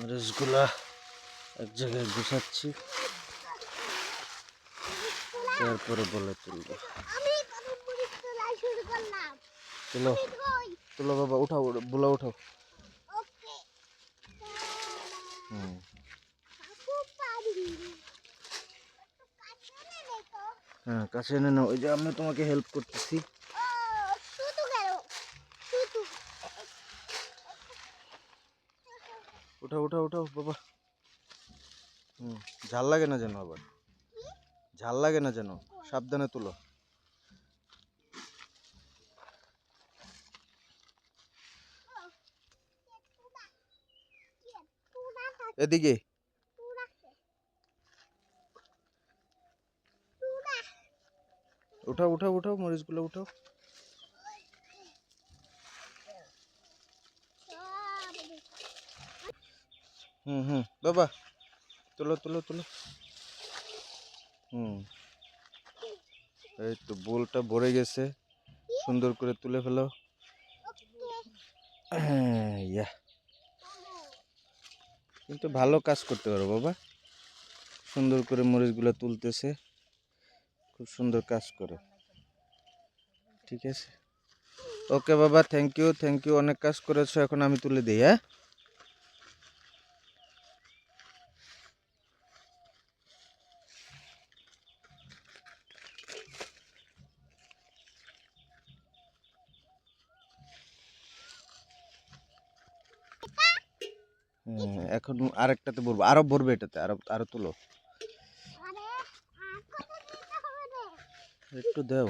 মরিচগুলা এক জায়গায় গুছাচ্ছি, তারপরে বলে তুলবো। তুলো তুলো বাবা, উঠাও বুলা উঠাও। হ্যাঁ, কাছে এনে নাও। ওই যে আমি তোমাকে হেল্প করতেছি। উঠাও উঠাও উঠাও বাবা। ঝাল লাগে না যেন, আবার ঝাল লাগে না যেন, সাবধানে তুলো। এদিকে উঠাও উঠাও উঠাও, মরিচগুলো উঠাও। বাবা, তুলো তুলো তুলো। এই তো বোলটা ভরে গেছে, সুন্দর করে তুলে ফেলো। ইয়া, কিন্তু ভালো কাজ করতে পারো বাবা, সুন্দর করে মরিচগুলো তুলতেছে, খুব সুন্দর কাজ করে। ঠিক আছে, ওকে বাবা, থ্যাংক ইউ, অনেক কাজ করেছো। এখন আমি তুলে দিই। এখন আরেকটাতে বলবো, আরো ভরবে এটাতে, আরো আরো তুলো, একটু দাও।